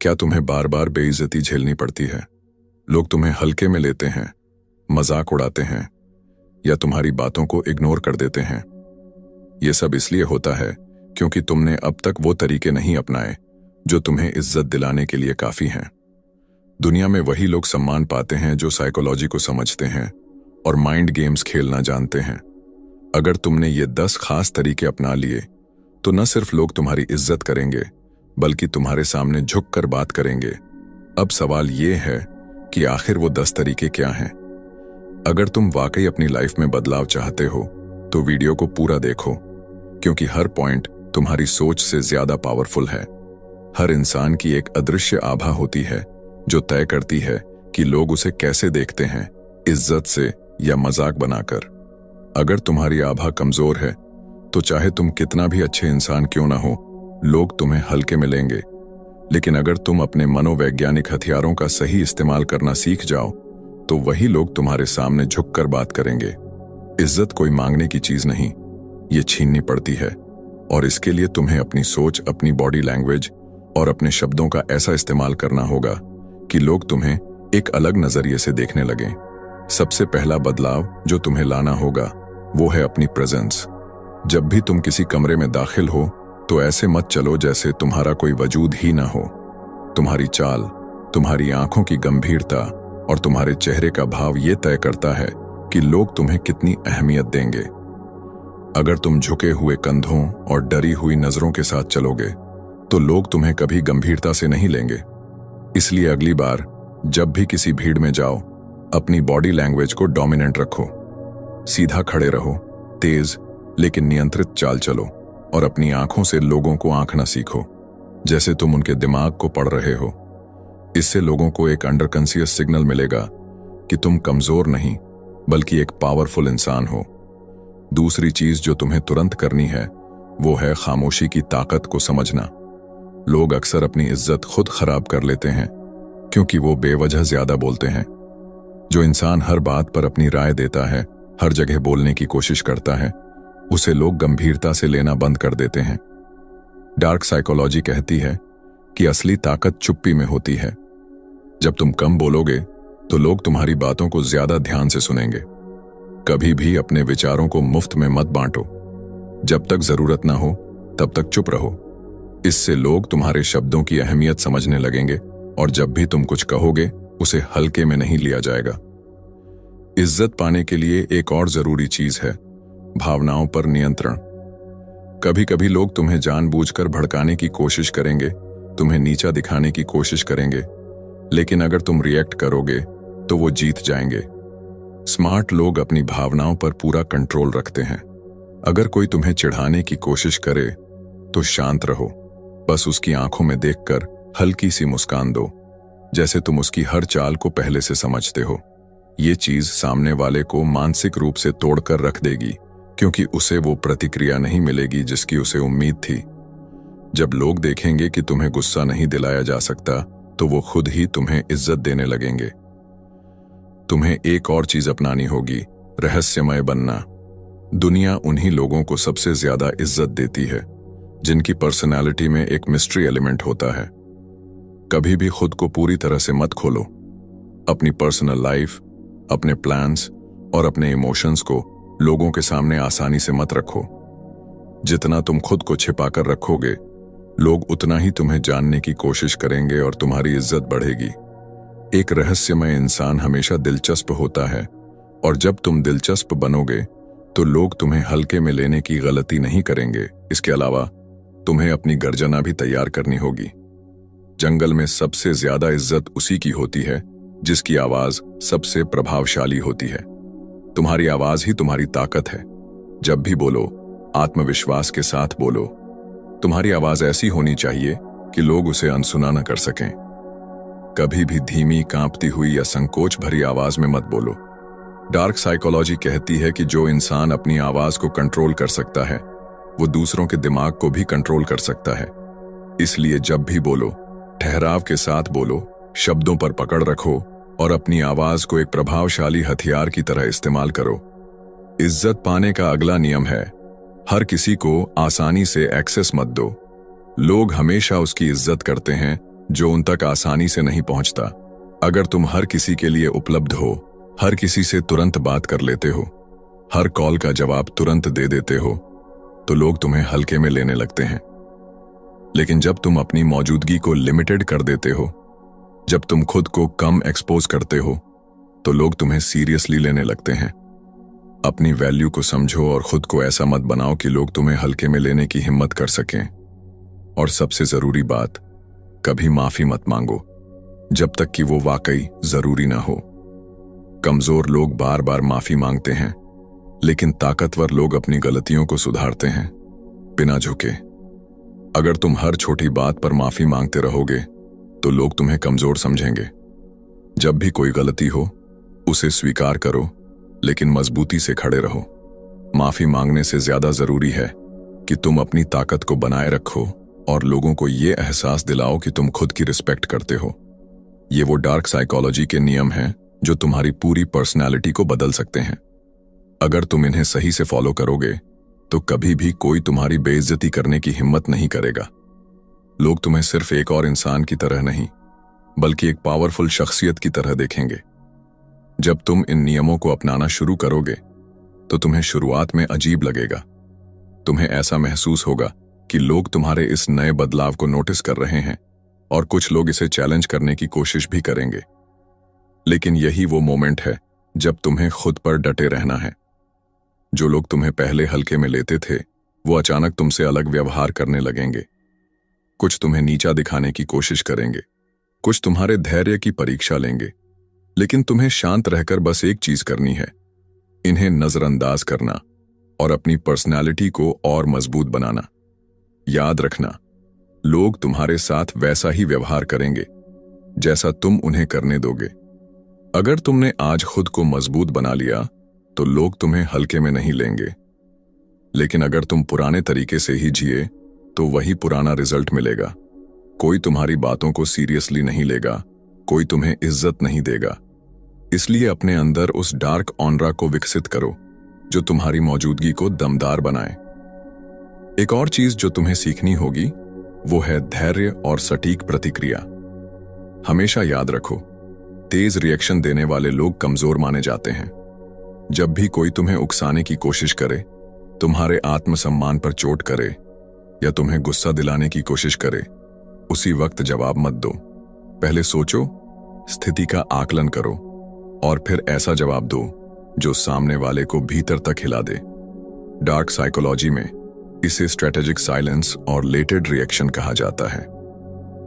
क्या तुम्हें बार बार बेइज्जती झेलनी पड़ती है? लोग तुम्हें हल्के में लेते हैं, मजाक उड़ाते हैं या तुम्हारी बातों को इग्नोर कर देते हैं। ये सब इसलिए होता है क्योंकि तुमने अब तक वो तरीके नहीं अपनाए जो तुम्हें इज्जत दिलाने के लिए काफी हैं। दुनिया में वही लोग सम्मान पाते हैं जो साइकोलॉजी को समझते हैं और माइंड गेम्स खेलना जानते हैं। अगर तुमने ये 10 खास तरीके अपना लिए तो न सिर्फ लोग तुम्हारी इज्जत करेंगे बल्कि तुम्हारे सामने झुककर बात करेंगे। अब सवाल ये है कि आखिर वो 10 तरीके क्या हैं? अगर तुम वाकई अपनी लाइफ में बदलाव चाहते हो तो वीडियो को पूरा देखो, क्योंकि हर पॉइंट तुम्हारी सोच से ज्यादा पावरफुल है। हर इंसान की एक अदृश्य आभा होती है जो तय करती है कि लोग उसे कैसे देखते हैं, इज्जत से या मजाक बनाकर। अगर तुम्हारी आभा कमजोर है तो चाहे तुम कितना भी अच्छे इंसान क्यों ना हो, लोग तुम्हें हल्के में लेंगे। लेकिन अगर तुम अपने मनोवैज्ञानिक हथियारों का सही इस्तेमाल करना सीख जाओ तो वही लोग तुम्हारे सामने झुककर बात करेंगे। इज्जत कोई मांगने की चीज नहीं, ये छीननी पड़ती है, और इसके लिए तुम्हें अपनी सोच, अपनी बॉडी लैंग्वेज और अपने शब्दों का ऐसा इस्तेमाल करना होगा कि लोग तुम्हें एक अलग नजरिए से देखने लगें। सबसे पहला बदलाव जो तुम्हें लाना होगा वो है अपनी प्रेजेंस। जब भी तुम किसी कमरे में दाखिल हो तो ऐसे मत चलो जैसे तुम्हारा कोई वजूद ही ना हो। तुम्हारी चाल, तुम्हारी आंखों की गंभीरता और तुम्हारे चेहरे का भाव ये तय करता है कि लोग तुम्हें कितनी अहमियत देंगे। अगर तुम झुके हुए कंधों और डरी हुई नजरों के साथ चलोगे तो लोग तुम्हें कभी गंभीरता से नहीं लेंगे। इसलिए अगली बार जब भी किसी भीड़ में जाओ, अपनी बॉडी लैंग्वेज को डोमिनेंट रखो। सीधा खड़े रहो, तेज लेकिन नियंत्रित चाल चलो और अपनी आंखों से लोगों को आंकना सीखो जैसे तुम उनके दिमाग को पढ़ रहे हो। इससे लोगों को एक अंडरकॉन्शियस सिग्नल मिलेगा कि तुम कमजोर नहीं बल्कि एक पावरफुल इंसान हो। दूसरी चीज जो तुम्हें तुरंत करनी है वो है खामोशी की ताकत को समझना। लोग अक्सर अपनी इज्जत खुद खराब कर लेते हैं क्योंकि वो बेवजह ज्यादा बोलते हैं। जो इंसान हर बात पर अपनी राय देता है, हर जगह बोलने की कोशिश करता है, उसे लोग गंभीरता से लेना बंद कर देते हैं। डार्क साइकोलॉजी कहती है कि असली ताकत चुप्पी में होती है। जब तुम कम बोलोगे तो लोग तुम्हारी बातों को ज्यादा ध्यान से सुनेंगे। कभी भी अपने विचारों को मुफ्त में मत बांटो। जब तक जरूरत ना हो तब तक चुप रहो। इससे लोग तुम्हारे शब्दों की अहमियत समझने लगेंगे और जब भी तुम कुछ कहोगे उसे हल्के में नहीं लिया जाएगा। इज्जत पाने के लिए एक और जरूरी चीज है भावनाओं पर नियंत्रण। कभी कभी लोग तुम्हें जानबूझकर भड़काने की कोशिश करेंगे, तुम्हें नीचा दिखाने की कोशिश करेंगे, लेकिन अगर तुम रिएक्ट करोगे तो वो जीत जाएंगे। स्मार्ट लोग अपनी भावनाओं पर पूरा कंट्रोल रखते हैं। अगर कोई तुम्हें चिढ़ाने की कोशिश करे तो शांत रहो, बस उसकी आंखों में देखकर हल्की सी मुस्कान दो, जैसे तुम उसकी हर चाल को पहले से समझते हो। ये चीज सामने वाले को मानसिक रूप से तोड़कर रख देगी, क्योंकि उसे वो प्रतिक्रिया नहीं मिलेगी जिसकी उसे उम्मीद थी। जब लोग देखेंगे कि तुम्हें गुस्सा नहीं दिलाया जा सकता तो वो खुद ही तुम्हें इज्जत देने लगेंगे। तुम्हें एक और चीज अपनानी होगी, रहस्यमय बनना। दुनिया उन्हीं लोगों को सबसे ज्यादा इज्जत देती है जिनकी पर्सनालिटी में एक मिस्ट्री एलिमेंट होता है। कभी भी खुद को पूरी तरह से मत खोलो। अपनी पर्सनल लाइफ, अपने प्लान्स और अपने इमोशंस को लोगों के सामने आसानी से मत रखो। जितना तुम खुद को छिपाकर रखोगे, लोग उतना ही तुम्हें जानने की कोशिश करेंगे और तुम्हारी इज्जत बढ़ेगी। एक रहस्यमय इंसान हमेशा दिलचस्प होता है, और जब तुम दिलचस्प बनोगे तो लोग तुम्हें हल्के में लेने की गलती नहीं करेंगे। इसके अलावा तुम्हें अपनी गर्जना भी तैयार करनी होगी। जंगल में सबसे ज्यादा इज्जत उसी की होती है जिसकी आवाज सबसे प्रभावशाली होती है। तुम्हारी आवाज ही तुम्हारी ताकत है। जब भी बोलो, आत्मविश्वास के साथ बोलो। तुम्हारी आवाज ऐसी होनी चाहिए कि लोग उसे अनसुना न कर सकें। कभी भी धीमी, कांपती हुई या संकोच भरी आवाज में मत बोलो। डार्क साइकोलॉजी कहती है कि जो इंसान अपनी आवाज को कंट्रोल कर सकता है वो दूसरों के दिमाग को भी कंट्रोल कर सकता है। इसलिए जब भी बोलो, ठहराव के साथ बोलो, शब्दों पर पकड़ रखो और अपनी आवाज को एक प्रभावशाली हथियार की तरह इस्तेमाल करो। इज्जत पाने का अगला नियम है, हर किसी को आसानी से एक्सेस मत दो। लोग हमेशा उसकी इज्जत करते हैं जो उन तक आसानी से नहीं पहुंचता। अगर तुम हर किसी के लिए उपलब्ध हो, हर किसी से तुरंत बात कर लेते हो, हर कॉल का जवाब तुरंत दे देते हो, तो लोग तुम्हें हल्के में लेने लगते हैं। लेकिन जब तुम अपनी मौजूदगी को लिमिटेड कर देते हो, जब तुम खुद को कम एक्सपोज करते हो, तो लोग तुम्हें सीरियसली लेने लगते हैं। अपनी वैल्यू को समझो और खुद को ऐसा मत बनाओ कि लोग तुम्हें हल्के में लेने की हिम्मत कर सकें। और सबसे जरूरी बात, कभी माफी मत मांगो जब तक कि वो वाकई जरूरी ना हो। कमजोर लोग बार बार माफी मांगते हैं, लेकिन ताकतवर लोग अपनी गलतियों को सुधारते हैं बिना झुके। अगर तुम हर छोटी बात पर माफी मांगते रहोगे तो लोग तुम्हें कमजोर समझेंगे। जब भी कोई गलती हो उसे स्वीकार करो, लेकिन मजबूती से खड़े रहो। माफी मांगने से ज्यादा जरूरी है कि तुम अपनी ताकत को बनाए रखो और लोगों को यह एहसास दिलाओ कि तुम खुद की रिस्पेक्ट करते हो। ये वो डार्क साइकोलॉजी के नियम हैं जो तुम्हारी पूरी पर्सनैलिटी को बदल सकते हैं। अगर तुम इन्हें सही से फॉलो करोगे तो कभी भी कोई तुम्हारी बेइज्जती करने की हिम्मत नहीं करेगा। लोग तुम्हें सिर्फ एक और इंसान की तरह नहीं, बल्कि एक पावरफुल शख्सियत की तरह देखेंगे। जब तुम इन नियमों को अपनाना शुरू करोगे तो तुम्हें शुरुआत में अजीब लगेगा। तुम्हें ऐसा महसूस होगा कि लोग तुम्हारे इस नए बदलाव को नोटिस कर रहे हैं और कुछ लोग इसे चैलेंज करने की कोशिश भी करेंगे। लेकिन यही वो मोमेंट है जब तुम्हें खुद पर डटे रहना है। जो लोग तुम्हें पहले हल्के में लेते थे, वो अचानक तुमसे अलग व्यवहार करने लगेंगे। कुछ तुम्हें नीचा दिखाने की कोशिश करेंगे, कुछ तुम्हारे धैर्य की परीक्षा लेंगे, लेकिन तुम्हें शांत रहकर बस एक चीज करनी है, इन्हें नजरअंदाज करना और अपनी पर्सनैलिटी को और मजबूत बनाना। याद रखना, लोग तुम्हारे साथ वैसा ही व्यवहार करेंगे जैसा तुम उन्हें करने दोगे। अगर तुमने आज खुद को मजबूत बना लिया तो लोग तुम्हें हल्के में नहीं लेंगे। लेकिन अगर तुम पुराने तरीके से ही जिए तो वही पुराना रिजल्ट मिलेगा। कोई तुम्हारी बातों को सीरियसली नहीं लेगा, कोई तुम्हें इज्जत नहीं देगा। इसलिए अपने अंदर उस डार्क ऑनरा को विकसित करो जो तुम्हारी मौजूदगी को दमदार बनाए। एक और चीज जो तुम्हें सीखनी होगी वो है धैर्य और सटीक प्रतिक्रिया। हमेशा याद रखो, तेज रिएक्शन देने वाले लोग कमजोर माने जाते हैं। जब भी कोई तुम्हें उकसाने की कोशिश करे, तुम्हारे आत्मसम्मान पर चोट करे या तुम्हें गुस्सा दिलाने की कोशिश करे, उसी वक्त जवाब मत दो। पहले सोचो, स्थिति का आकलन करो और फिर ऐसा जवाब दो जो सामने वाले को भीतर तक हिला दे। डार्क साइकोलॉजी में इसे स्ट्रेटेजिक साइलेंस और लेटेड रिएक्शन कहा जाता है।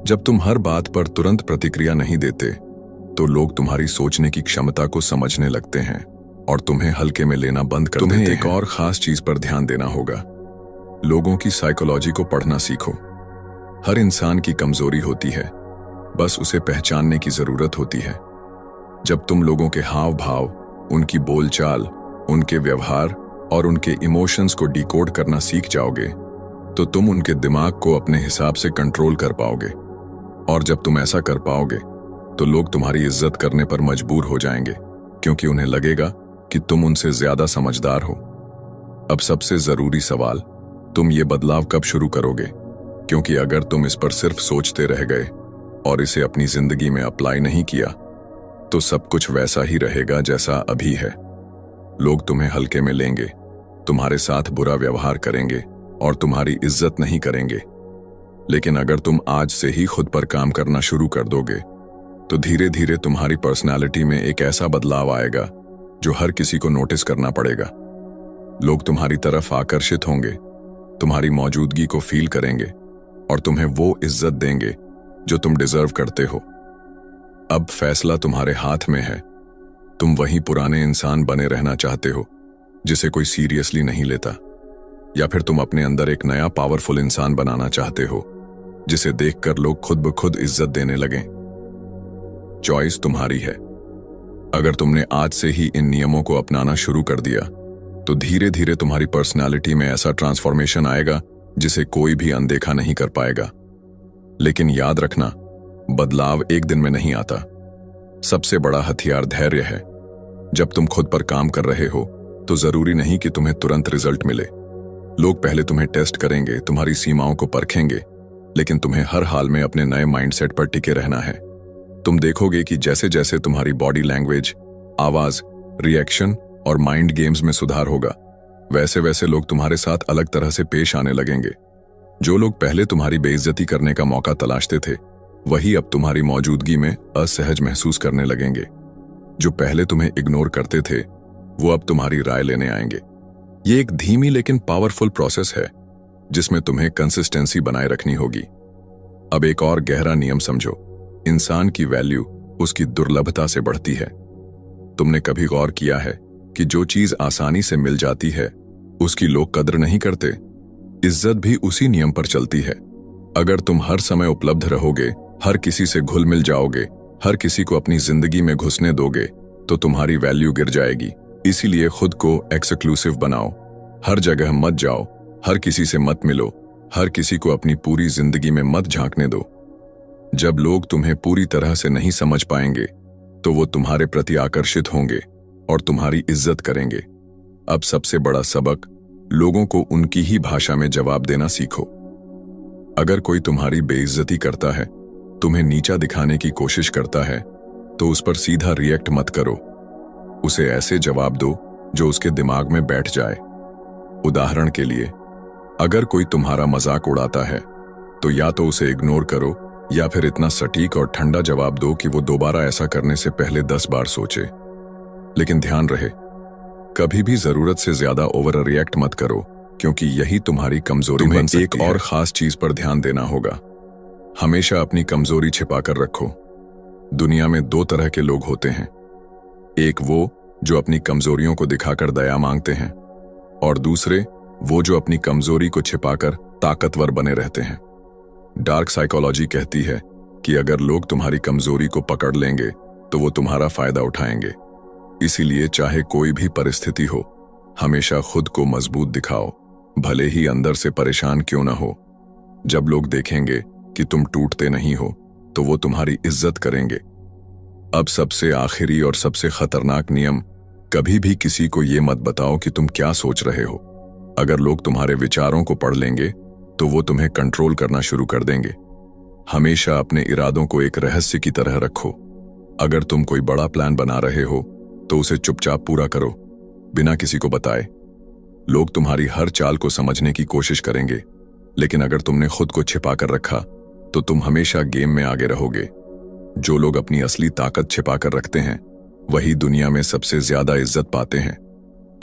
जब तुम हर बात पर तुरंत प्रतिक्रिया नहीं देते तो लोग तुम्हारी सोचने की क्षमता को समझने लगते हैं और तुम्हें हल्के में लेना बंद कर देते हैं। तुम्हें एक और खास चीज पर ध्यान देना होगा, लोगों की साइकोलॉजी को पढ़ना सीखो। हर इंसान की कमजोरी होती है, बस उसे पहचानने की जरूरत होती है। जब तुम लोगों के हाव भाव, उनकी बोलचाल, उनके व्यवहार और उनके इमोशंस को डिकोड करना सीख जाओगे तो तुम उनके दिमाग को अपने हिसाब से कंट्रोल कर पाओगे। और जब तुम ऐसा कर पाओगे तो लोग तुम्हारी इज्जत करने पर मजबूर हो जाएंगे, क्योंकि उन्हें लगेगा कि तुम उनसे ज्यादा समझदार हो। अब सबसे जरूरी सवाल, तुम ये बदलाव कब शुरू करोगे? क्योंकि अगर तुम इस पर सिर्फ सोचते रह गए और इसे अपनी जिंदगी में अप्लाई नहीं किया तो सब कुछ वैसा ही रहेगा जैसा अभी है। लोग तुम्हें हल्के में लेंगे, तुम्हारे साथ बुरा व्यवहार करेंगे और तुम्हारी इज्जत नहीं करेंगे। लेकिन अगर तुम आज से ही खुद पर काम करना शुरू कर दोगे तो धीरे धीरे तुम्हारी पर्सनालिटी में एक ऐसा बदलाव आएगा जो हर किसी को नोटिस करना पड़ेगा। लोग तुम्हारी तरफ आकर्षित होंगे, तुम्हारी मौजूदगी को फील करेंगे और तुम्हें वो इज्जत देंगे जो तुम डिजर्व करते हो। अब फैसला तुम्हारे हाथ में है। तुम वही पुराने इंसान बने रहना चाहते हो जिसे कोई सीरियसली नहीं लेता, या फिर तुम अपने अंदर एक नया पावरफुल इंसान बनाना चाहते हो जिसे देखकर लोग खुद ब खुद इज्जत देने लगें। चॉइस तुम्हारी है। अगर तुमने आज से ही इन नियमों को अपनाना शुरू कर दिया तो धीरे धीरे तुम्हारी पर्सनालिटी में ऐसा ट्रांसफॉर्मेशन आएगा जिसे कोई भी अनदेखा नहीं कर पाएगा। लेकिन याद रखना, बदलाव एक दिन में नहीं आता। सबसे बड़ा हथियार धैर्य है। जब तुम खुद पर काम कर रहे हो तो जरूरी नहीं कि तुम्हें तुरंत रिजल्ट मिले। लोग पहले तुम्हें टेस्ट करेंगे, तुम्हारी सीमाओं को परखेंगे, लेकिन तुम्हें हर हाल में अपने नए माइंडसेट पर टिके रहना है। तुम देखोगे कि जैसे जैसे तुम्हारी बॉडी लैंग्वेज, आवाज, रिएक्शन और माइंड गेम्स में सुधार होगा, वैसे वैसे लोग तुम्हारे साथ अलग तरह से पेश आने लगेंगे। जो लोग पहले तुम्हारी बेइज्जती करने का मौका तलाशते थे, वही अब तुम्हारी मौजूदगी में असहज महसूस करने लगेंगे। जो पहले तुम्हें इग्नोर करते थे, वो अब तुम्हारी राय लेने आएंगे। ये एक धीमी लेकिन पावरफुल प्रोसेस है, जिसमें तुम्हें कंसिस्टेंसी बनाए रखनी होगी। अब एक और गहरा नियम समझो, इंसान की वैल्यू उसकी दुर्लभता से बढ़ती है। तुमने कभी गौर किया है कि जो चीज आसानी से मिल जाती है, उसकी लोग कद्र नहीं करते? इज्जत भी उसी नियम पर चलती है। अगर तुम हर समय उपलब्ध रहोगे, हर किसी से घुल मिल जाओगे, हर किसी को अपनी जिंदगी में घुसने दोगे, तो तुम्हारी वैल्यू गिर जाएगी। इसीलिए खुद को एक्सक्लूसिव बनाओ। हर जगह मत जाओ, हर किसी से मत मिलो, हर किसी को अपनी पूरी जिंदगी में मत झांकने दो। जब लोग तुम्हें पूरी तरह से नहीं समझ पाएंगे, तो वो तुम्हारे प्रति आकर्षित होंगे और तुम्हारी इज्जत करेंगे। अब सबसे बड़ा सबक, लोगों को उनकी ही भाषा में जवाब देना सीखो। अगर कोई तुम्हारी बेइज्जती करता है, तुम्हें नीचा दिखाने की कोशिश करता है, तो उस पर सीधा रिएक्ट मत करो। उसे ऐसे जवाब दो जो उसके दिमाग में बैठ जाए। उदाहरण के लिए, अगर कोई तुम्हारा मजाक उड़ाता है, तो या तो उसे इग्नोर करो या फिर इतना सटीक और ठंडा जवाब दो कि वो दोबारा ऐसा करने से पहले 10 बार सोचे। लेकिन ध्यान रहे, कभी भी जरूरत से ज्यादा ओवर रिएक्ट मत करो, क्योंकि यही तुम्हारी कमजोरी बन सकती है। एक और खास चीज पर ध्यान देना होगा, हमेशा अपनी कमजोरी छिपाकर रखो। दुनिया में 2 तरह के लोग होते हैं, एक वो जो अपनी कमजोरियों को दिखाकर दया मांगते हैं, और दूसरे वो जो अपनी कमजोरी को छिपाकर ताकतवर बने रहते हैं। डार्क साइकोलॉजी कहती है कि अगर लोग तुम्हारी कमजोरी को पकड़ लेंगे, तो वो तुम्हारा फायदा उठाएंगे। इसीलिए चाहे कोई भी परिस्थिति हो, हमेशा खुद को मजबूत दिखाओ, भले ही अंदर से परेशान क्यों ना हो। जब लोग देखेंगे कि तुम टूटते नहीं हो, तो वो तुम्हारी इज्जत करेंगे। अब सबसे आखिरी और सबसे खतरनाक नियम, कभी भी किसी को ये मत बताओ कि तुम क्या सोच रहे हो। अगर लोग तुम्हारे विचारों को पढ़ लेंगे, तो वो तुम्हें कंट्रोल करना शुरू कर देंगे। हमेशा अपने इरादों को एक रहस्य की तरह रखो। अगर तुम कोई बड़ा प्लान बना रहे हो, तो उसे चुपचाप पूरा करो, बिना किसी को बताए। लोग तुम्हारी हर चाल को समझने की कोशिश करेंगे, लेकिन अगर तुमने खुद को छिपा कर रखा, तो तुम हमेशा गेम में आगे रहोगे। जो लोग अपनी असली ताकत छिपा कर रखते हैं, वही दुनिया में सबसे ज्यादा इज्जत पाते हैं।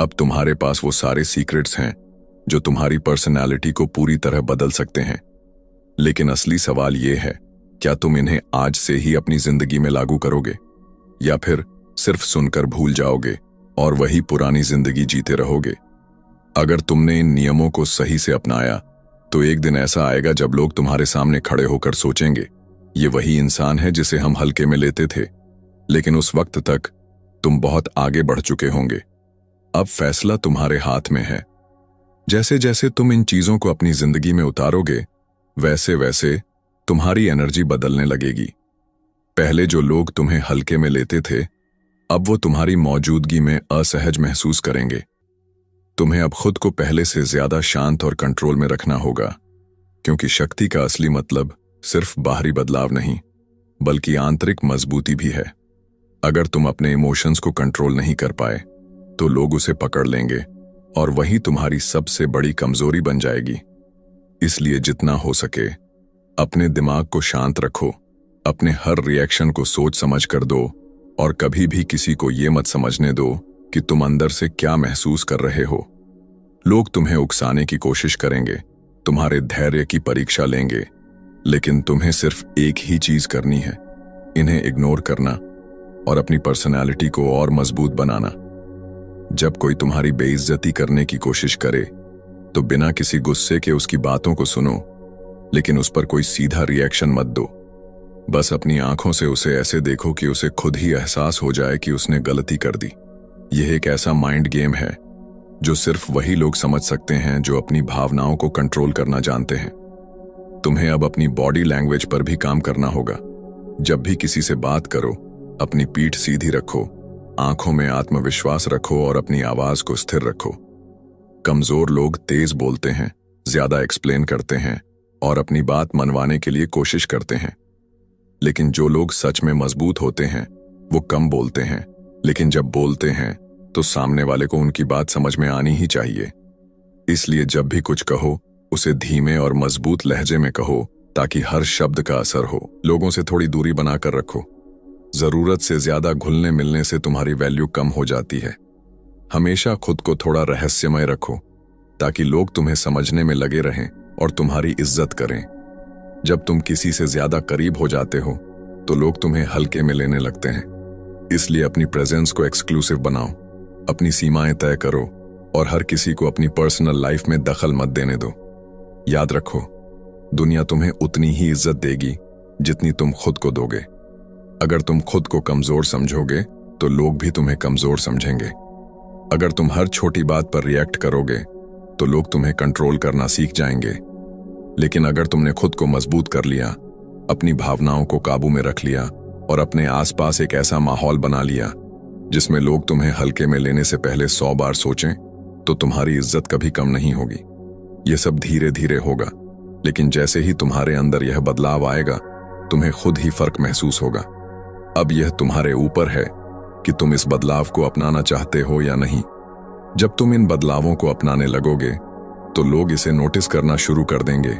अब तुम्हारे पास वो सारे सीक्रेट्स हैं जो तुम्हारी पर्सनैलिटी को पूरी तरह बदल सकते हैं। लेकिन असली सवाल ये है, क्या तुम इन्हें आज से ही अपनी जिंदगी में लागू करोगे, या फिर सिर्फ सुनकर भूल जाओगे और वही पुरानी जिंदगी जीते रहोगे? अगर तुमने इन नियमों को सही से अपनाया, तो एक दिन ऐसा आएगा जब लोग तुम्हारे सामने खड़े होकर सोचेंगे, ये वही इंसान है जिसे हम हल्के में लेते थे। लेकिन उस वक्त तक तुम बहुत आगे बढ़ चुके होंगे। अब फैसला तुम्हारे हाथ में है। जैसे जैसे तुम इन चीजों को अपनी जिंदगी में उतारोगे, वैसे वैसे तुम्हारी एनर्जी बदलने लगेगी। पहले जो लोग तुम्हें हल्के में लेते थे, अब वो तुम्हारी मौजूदगी में असहज महसूस करेंगे। तुम्हें अब खुद को पहले से ज्यादा शांत और कंट्रोल में रखना होगा, क्योंकि शक्ति का असली मतलब सिर्फ बाहरी बदलाव नहीं, बल्कि आंतरिक मजबूती भी है। अगर तुम अपने इमोशंस को कंट्रोल नहीं कर पाए, तो लोग उसे पकड़ लेंगे और वही तुम्हारी सबसे बड़ी कमजोरी बन जाएगी। इसलिए जितना हो सके अपने दिमाग को शांत रखो, अपने हर रिएक्शन को सोच समझ कर दो, और कभी भी किसी को ये मत समझने दो कि तुम अंदर से क्या महसूस कर रहे हो। लोग तुम्हें उकसाने की कोशिश करेंगे, तुम्हारे धैर्य की परीक्षा लेंगे, लेकिन तुम्हें सिर्फ एक ही चीज करनी है, इन्हें इग्नोर करना और अपनी पर्सनैलिटी को और मजबूत बनाना। जब कोई तुम्हारी बेइज्जती करने की कोशिश करे, तो बिना किसी गुस्से के उसकी बातों को सुनो, लेकिन उस पर कोई सीधा रिएक्शन मत दो। बस अपनी आंखों से उसे ऐसे देखो कि उसे खुद ही एहसास हो जाए कि उसने गलती कर दी। यह एक ऐसा माइंड गेम है जो सिर्फ वही लोग समझ सकते हैं जो अपनी भावनाओं को कंट्रोल करना जानते हैं। तुम्हें अब अपनी बॉडी लैंग्वेज पर भी काम करना होगा। जब भी किसी से बात करो, अपनी पीठ सीधी रखो, आंखों में आत्मविश्वास रखो और अपनी आवाज को स्थिर रखो। कमजोर लोग तेज बोलते हैं, ज्यादा एक्सप्लेन करते हैं और अपनी बात मनवाने के लिए कोशिश करते हैं। लेकिन जो लोग सच में मजबूत होते हैं वो कम बोलते हैं, लेकिन जब बोलते हैं तो सामने वाले को उनकी बात समझ में आनी ही चाहिए। इसलिए जब भी कुछ कहो उसे धीमे और मजबूत लहजे में कहो ताकि हर शब्द का असर हो। लोगों से थोड़ी दूरी बनाकर रखो। जरूरत से ज्यादा घुलने मिलने से तुम्हारी वैल्यू कम हो जाती है। हमेशा खुद को थोड़ा रहस्यमय रखो ताकि लोग तुम्हें समझने में लगे रहें और तुम्हारी इज्जत करें। जब तुम किसी से ज्यादा करीब हो जाते हो तो लोग तुम्हें हल्के में लेने लगते हैं। इसलिए अपनी प्रेजेंस को एक्सक्लूसिव बनाओ, अपनी सीमाएं तय करो और हर किसी को अपनी पर्सनल लाइफ में दखल मत देने दो। याद रखो, दुनिया तुम्हें उतनी ही इज्जत देगी जितनी तुम खुद को दोगे। अगर तुम खुद को कमजोर समझोगे तो लोग भी तुम्हें कमजोर समझेंगे। अगर तुम हर छोटी बात पर रिएक्ट करोगे तो लोग तुम्हें कंट्रोल करना सीख जाएंगे। लेकिन अगर तुमने खुद को मजबूत कर लिया, अपनी भावनाओं को काबू में रख लिया और अपने आसपास एक ऐसा माहौल बना लिया जिसमें लोग तुम्हें हल्के में लेने से पहले 100 बार सोचें, तो तुम्हारी इज्जत कभी कम नहीं होगी। यह सब धीरे धीरे होगा, लेकिन जैसे ही तुम्हारे अंदर यह बदलाव आएगा तुम्हें खुद ही फर्क महसूस होगा। अब यह तुम्हारे ऊपर है कि तुम इस बदलाव को अपनाना चाहते हो या नहीं। जब तुम इन बदलावों को अपनाने लगोगे तो लोग इसे नोटिस करना शुरू कर देंगे।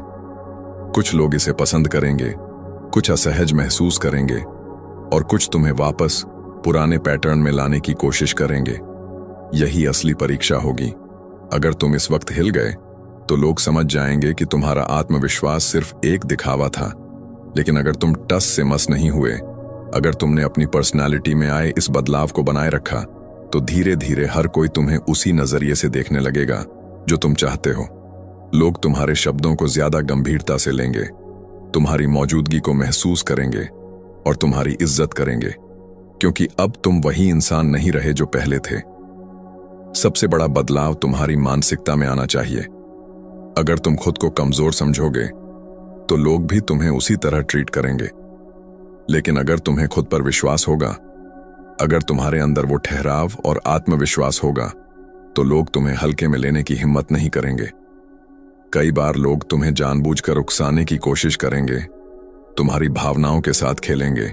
कुछ लोग इसे पसंद करेंगे, कुछ असहज महसूस करेंगे और कुछ तुम्हें वापस पुराने पैटर्न में लाने की कोशिश करेंगे। यही असली परीक्षा होगी। अगर तुम इस वक्त हिल गए तो लोग समझ जाएंगे कि तुम्हारा आत्मविश्वास सिर्फ एक दिखावा था। लेकिन अगर तुम टस से मस नहीं हुए, अगर तुमने अपनी पर्सनालिटी में आए इस बदलाव को बनाए रखा, तो धीरे धीरे हर कोई तुम्हें उसी नजरिए से देखने लगेगा जो तुम चाहते हो। लोग तुम्हारे शब्दों को ज्यादा गंभीरता से लेंगे, तुम्हारी मौजूदगी को महसूस करेंगे और तुम्हारी इज्जत करेंगे, क्योंकि अब तुम वही इंसान नहीं रहे जो पहले थे। सबसे बड़ा बदलाव तुम्हारी मानसिकता में आना चाहिए। अगर तुम खुद को कमजोर समझोगे तो लोग भी तुम्हें उसी तरह ट्रीट करेंगे। लेकिन अगर तुम्हें खुद पर विश्वास होगा, अगर तुम्हारे अंदर वो ठहराव और आत्मविश्वास होगा, तो लोग तुम्हें हल्के में लेने की हिम्मत नहीं करेंगे। कई बार लोग तुम्हें जानबूझकर उकसाने की कोशिश करेंगे, तुम्हारी भावनाओं के साथ खेलेंगे,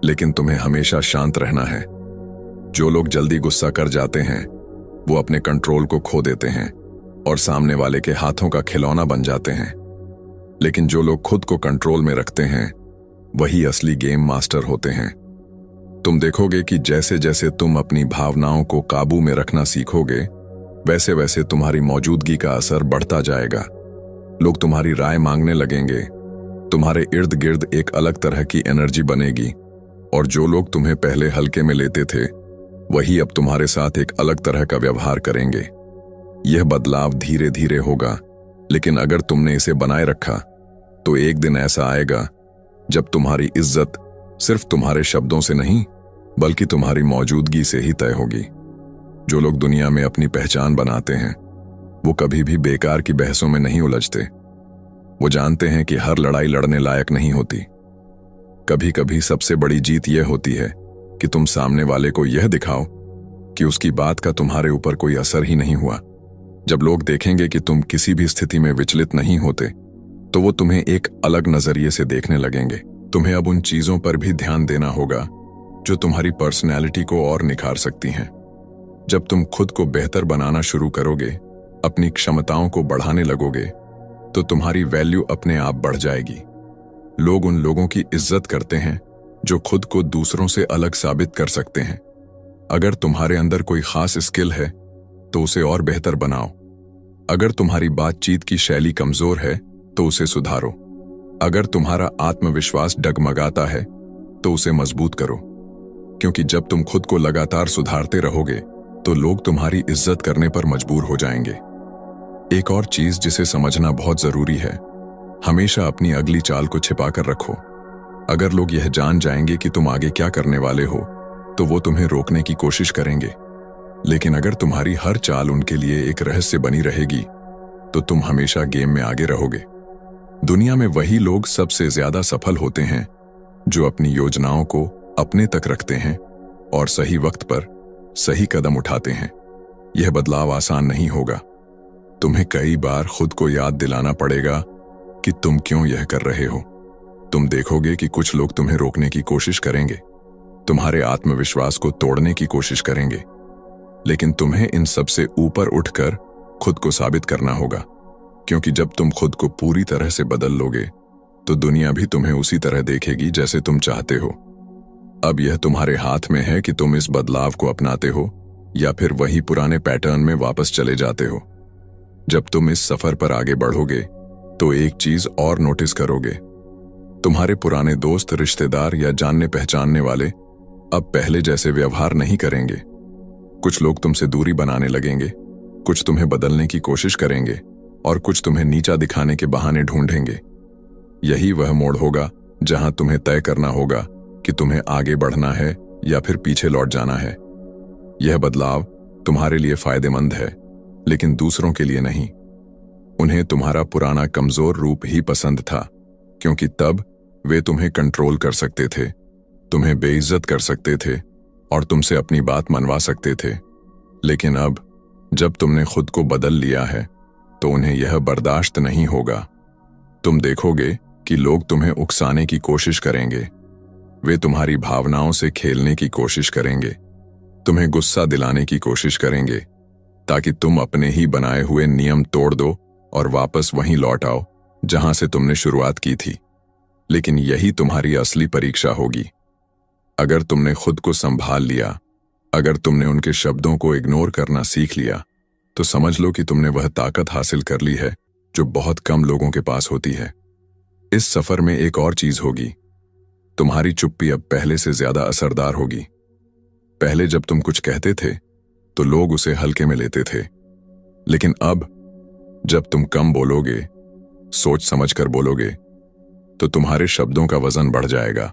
लेकिन तुम्हें हमेशा शांत रहना है। जो लोग जल्दी गुस्सा कर जाते हैं वो अपने कंट्रोल को खो देते हैं और सामने वाले के हाथों का खिलौना बन जाते हैं। लेकिन जो लोग खुद को कंट्रोल में रखते हैं वही असली गेम मास्टर होते हैं। तुम देखोगे कि जैसे जैसे तुम अपनी भावनाओं को काबू में रखना सीखोगे, वैसे वैसे तुम्हारी मौजूदगी का असर बढ़ता जाएगा। लोग तुम्हारी राय मांगने लगेंगे, तुम्हारे इर्द गिर्द एक अलग तरह की एनर्जी बनेगी और जो लोग तुम्हें पहले हल्के में लेते थे वही अब तुम्हारे साथ एक अलग तरह का व्यवहार करेंगे। यह बदलाव धीरे धीरे होगा, लेकिन अगर तुमने इसे बनाए रखा तो एक दिन ऐसा आएगा जब तुम्हारी इज्जत सिर्फ तुम्हारे शब्दों से नहीं बल्कि तुम्हारी मौजूदगी से ही तय होगी। जो लोग दुनिया में अपनी पहचान बनाते हैं वो कभी भी बेकार की बहसों में नहीं उलझते। वो जानते हैं कि हर लड़ाई लड़ने लायक नहीं होती। कभी कभी सबसे बड़ी जीत यह होती है कि तुम सामने वाले को यह दिखाओ कि उसकी बात का तुम्हारे ऊपर कोई असर ही नहीं हुआ। जब लोग देखेंगे कि तुम किसी भी स्थिति में विचलित नहीं होते तो वो तुम्हें एक अलग नजरिए से देखने लगेंगे। तुम्हें अब उन चीजों पर भी ध्यान देना होगा जो तुम्हारी पर्सनैलिटी को और निखार सकती हैं। जब तुम खुद को बेहतर बनाना शुरू करोगे, अपनी क्षमताओं को बढ़ाने लगोगे, तो तुम्हारी वैल्यू अपने आप बढ़ जाएगी। लोग उन लोगों की इज्जत करते हैं जो खुद को दूसरों से अलग साबित कर सकते हैं। अगर तुम्हारे अंदर कोई खास स्किल है तो उसे और बेहतर बनाओ। अगर तुम्हारी बातचीत की शैली कमजोर है तो उसे सुधारो। अगर तुम्हारा आत्मविश्वास डगमगाता है तो उसे मजबूत करो, क्योंकि जब तुम खुद को लगातार सुधारते रहोगे तो लोग तुम्हारी इज्जत करने पर मजबूर हो जाएंगे। एक और चीज जिसे समझना बहुत जरूरी है, हमेशा अपनी अगली चाल को छिपा कर रखो। अगर लोग यह जान जाएंगे कि तुम आगे क्या करने वाले हो तो वो तुम्हें रोकने की कोशिश करेंगे। लेकिन अगर तुम्हारी हर चाल उनके लिए एक रहस्य बनी रहेगी तो तुम हमेशा गेम में आगे रहोगे। दुनिया में वही लोग सबसे ज्यादा सफल होते हैं जो अपनी योजनाओं को अपने तक रखते हैं और सही वक्त पर सही कदम उठाते हैं। यह बदलाव आसान नहीं होगा। तुम्हें कई बार खुद को याद दिलाना पड़ेगा कि तुम क्यों यह कर रहे हो। तुम देखोगे कि कुछ लोग तुम्हें रोकने की कोशिश करेंगे, तुम्हारे आत्मविश्वास को तोड़ने की कोशिश करेंगे, लेकिन तुम्हें इन सब से ऊपर उठकर खुद को साबित करना होगा, क्योंकि जब तुम खुद को पूरी तरह से बदल लोगे तो दुनिया भी तुम्हें उसी तरह देखेगी जैसे तुम चाहते हो। अब यह तुम्हारे हाथ में है कि तुम इस बदलाव को अपनाते हो या फिर वही पुराने पैटर्न में वापस चले जाते हो। जब तुम इस सफर पर आगे बढ़ोगे तो एक चीज और नोटिस करोगे, तुम्हारे पुराने दोस्त, रिश्तेदार या जानने पहचानने वाले अब पहले जैसे व्यवहार नहीं करेंगे। कुछ लोग तुमसे दूरी बनाने लगेंगे, कुछ तुम्हें बदलने की कोशिश करेंगे और कुछ तुम्हें नीचा दिखाने के बहाने ढूंढेंगे। यही वह मोड़ होगा जहां तुम्हें तय करना होगा कि तुम्हें आगे बढ़ना है या फिर पीछे लौट जाना है। यह बदलाव तुम्हारे लिए फायदेमंद है, लेकिन दूसरों के लिए नहीं। उन्हें तुम्हारा पुराना कमजोर रूप ही पसंद था, क्योंकि तब वे तुम्हें कंट्रोल कर सकते थे, तुम्हें बेइज्जत कर सकते थे और तुमसे अपनी बात मनवा सकते थे। लेकिन अब जब तुमने खुद को बदल लिया है तो उन्हें यह बर्दाश्त नहीं होगा। तुम देखोगे कि लोग तुम्हें उकसाने की कोशिश करेंगे, वे तुम्हारी भावनाओं से खेलने की कोशिश करेंगे, तुम्हें गुस्सा दिलाने की कोशिश करेंगे, ताकि तुम अपने ही बनाए हुए नियम तोड़ दो और वापस वहीं लौट आओ जहां से तुमने शुरुआत की थी। लेकिन यही तुम्हारी असली परीक्षा होगी। अगर तुमने खुद को संभाल लिया, अगर तुमने उनके शब्दों को इग्नोर करना सीख लिया, तो समझ लो कि तुमने वह ताकत हासिल कर ली है जो बहुत कम लोगों के पास होती है। इस सफर में एक और चीज होगी, तुम्हारी चुप्पी अब पहले से ज्यादा असरदार होगी। पहले जब तुम कुछ कहते थे तो लोग उसे हल्के में लेते थे, लेकिन अब जब तुम कम बोलोगे, सोच समझकर बोलोगे, तो तुम्हारे शब्दों का वजन बढ़ जाएगा।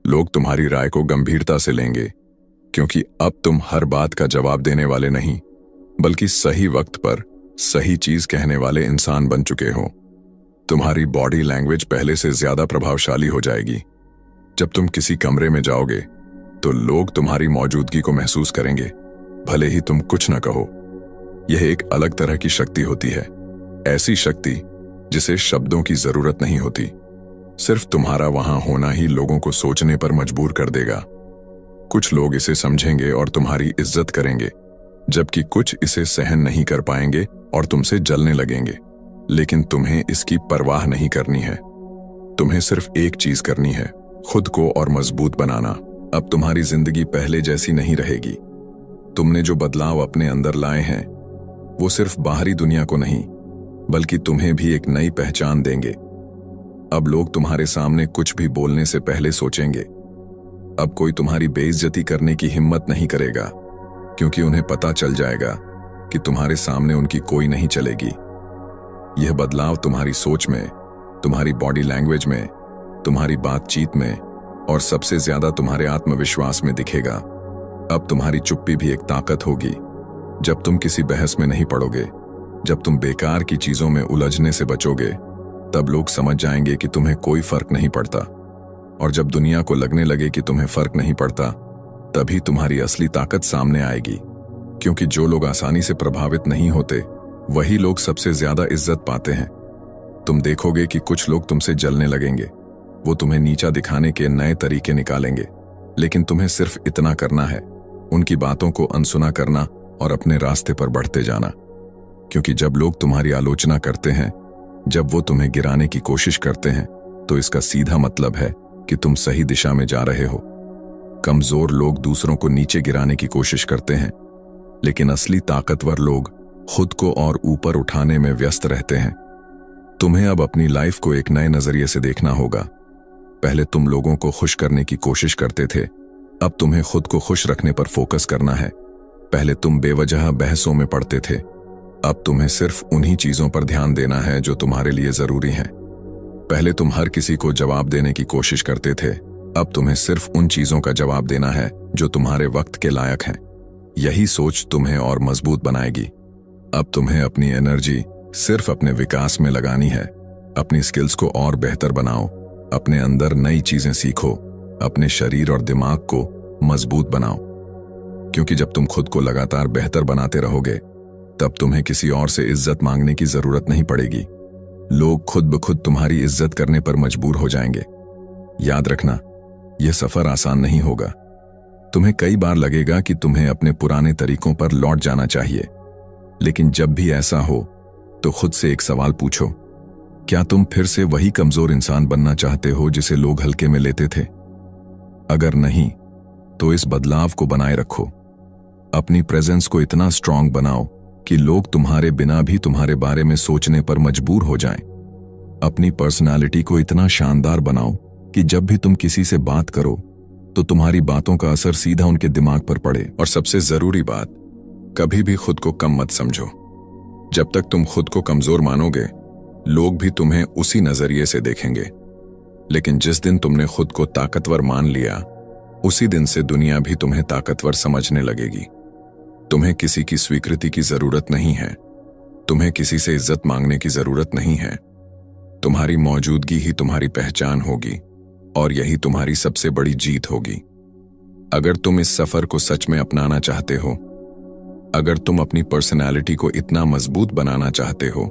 लोग तुम्हारी राय को गंभीरता से लेंगे, क्योंकि अब तुम हर बात का जवाब देने वाले नहीं, बल्कि सही वक्त पर सही चीज कहने वाले इंसान बन चुके हो। तुम्हारी बॉडी लैंग्वेज पहले से ज्यादा प्रभावशाली हो जाएगी। जब तुम किसी कमरे में जाओगे तो लोग तुम्हारी मौजूदगी को महसूस करेंगे, भले ही तुम कुछ न कहो। यह एक अलग तरह की शक्ति होती है, ऐसी शक्ति जिसे शब्दों की जरूरत नहीं होती। सिर्फ तुम्हारा वहां होना ही लोगों को सोचने पर मजबूर कर देगा। कुछ लोग इसे समझेंगे और तुम्हारी इज्जत करेंगे, जबकि कुछ इसे सहन नहीं कर पाएंगे और तुमसे जलने लगेंगे। लेकिन तुम्हें इसकी परवाह नहीं करनी है। तुम्हें सिर्फ एक चीज करनी है, खुद को और मजबूत बनाना। अब तुम्हारी जिंदगी पहले जैसी नहीं रहेगी। तुमने जो बदलाव अपने अंदर लाए हैं वो सिर्फ बाहरी दुनिया को नहीं, बल्कि तुम्हें भी एक नई पहचान देंगे। अब लोग तुम्हारे सामने कुछ भी बोलने से पहले सोचेंगे। अब कोई तुम्हारी बेइज्जती करने की हिम्मत नहीं करेगा, क्योंकि उन्हें पता चल जाएगा कि तुम्हारे सामने उनकी कोई नहीं चलेगी। यह बदलाव तुम्हारी सोच में, तुम्हारी बॉडी लैंग्वेज में, तुम्हारी बातचीत में और सबसे ज्यादा तुम्हारे आत्मविश्वास में दिखेगा। अब तुम्हारी चुप्पी भी एक ताकत होगी। जब तुम किसी बहस में नहीं पड़ोगे, जब तुम बेकार की चीजों में उलझने से बचोगे, तब लोग समझ जाएंगे कि तुम्हें कोई फर्क नहीं पड़ता। और जब दुनिया को लगने लगे कि तुम्हें फर्क नहीं पड़ता, तभी तुम्हारी असली ताकत सामने आएगी। क्योंकि जो लोग आसानी से प्रभावित नहीं होते, वही लोग सबसे ज्यादा इज्जत पाते हैं। तुम देखोगे कि कुछ लोग तुमसे जलने लगेंगे, वो तुम्हें नीचा दिखाने के नए तरीके निकालेंगे, लेकिन तुम्हें सिर्फ इतना करना है, उनकी बातों को अनसुना करना और अपने रास्ते पर बढ़ते जाना। क्योंकि जब लोग तुम्हारी आलोचना करते हैं, जब वो तुम्हें गिराने की कोशिश करते हैं, तो इसका सीधा मतलब है कि तुम सही दिशा में जा रहे हो। कमजोर लोग दूसरों को नीचे गिराने की कोशिश करते हैं, लेकिन असली ताकतवर लोग खुद को और ऊपर उठाने में व्यस्त रहते हैं। तुम्हें अब अपनी लाइफ को एक नए नजरिए से देखना होगा। पहले तुम लोगों को खुश करने की कोशिश करते थे, अब तुम्हें खुद को खुश रखने पर फोकस करना है। पहले तुम बेवजह बहसों में पड़ते थे, अब तुम्हें सिर्फ उन्हीं चीजों पर ध्यान देना है जो तुम्हारे लिए जरूरी हैं। पहले तुम हर किसी को जवाब देने की कोशिश करते थे, अब तुम्हें सिर्फ उन चीजों का जवाब देना है जो तुम्हारे वक्त के लायक हैं। यही सोच तुम्हें और मजबूत बनाएगी। अब तुम्हें अपनी एनर्जी सिर्फ अपने विकास में लगानी है। अपनी स्किल्स को और बेहतर बनाओ, अपने अंदर नई चीजें सीखो, अपने शरीर और दिमाग को मजबूत बनाओ। क्योंकि जब तुम खुद को लगातार बेहतर बनाते रहोगे, तब तुम्हें किसी और से इज्जत मांगने की जरूरत नहीं पड़ेगी। लोग खुद ब खुद तुम्हारी इज्जत करने पर मजबूर हो जाएंगे। याद रखना, यह सफर आसान नहीं होगा। तुम्हें कई बार लगेगा कि तुम्हें अपने पुराने तरीकों पर लौट जाना चाहिए, लेकिन जब भी ऐसा हो तो खुद से एक सवाल पूछो, क्या तुम फिर से वही कमजोर इंसान बनना चाहते हो जिसे लोग हल्के में लेते थे? अगर नहीं, तो इस बदलाव को बनाए रखो। अपनी प्रेजेंस को इतना स्ट्रांग बनाओ कि लोग तुम्हारे बिना भी तुम्हारे बारे में सोचने पर मजबूर हो जाएं। अपनी पर्सनालिटी को इतना शानदार बनाओ कि जब भी तुम किसी से बात करो तो तुम्हारी बातों का असर सीधा उनके दिमाग पर पड़े। और सबसे जरूरी बात, कभी भी खुद को कम मत समझो। जब तक तुम खुद को कमजोर मानोगे, लोग भी तुम्हें उसी नजरिए से देखेंगे। लेकिन जिस दिन तुमने खुद को ताकतवर मान लिया, उसी दिन से दुनिया भी तुम्हें ताकतवर समझने लगेगी। तुम्हें किसी की स्वीकृति की जरूरत नहीं है, तुम्हें किसी से इज्जत मांगने की जरूरत नहीं है। तुम्हारी मौजूदगी ही तुम्हारी पहचान होगी और यही तुम्हारी सबसे बड़ी जीत होगी। अगर तुम इस सफर को सच में अपनाना चाहते हो, अगर तुम अपनी पर्सनैलिटी को इतना मजबूत बनाना चाहते हो,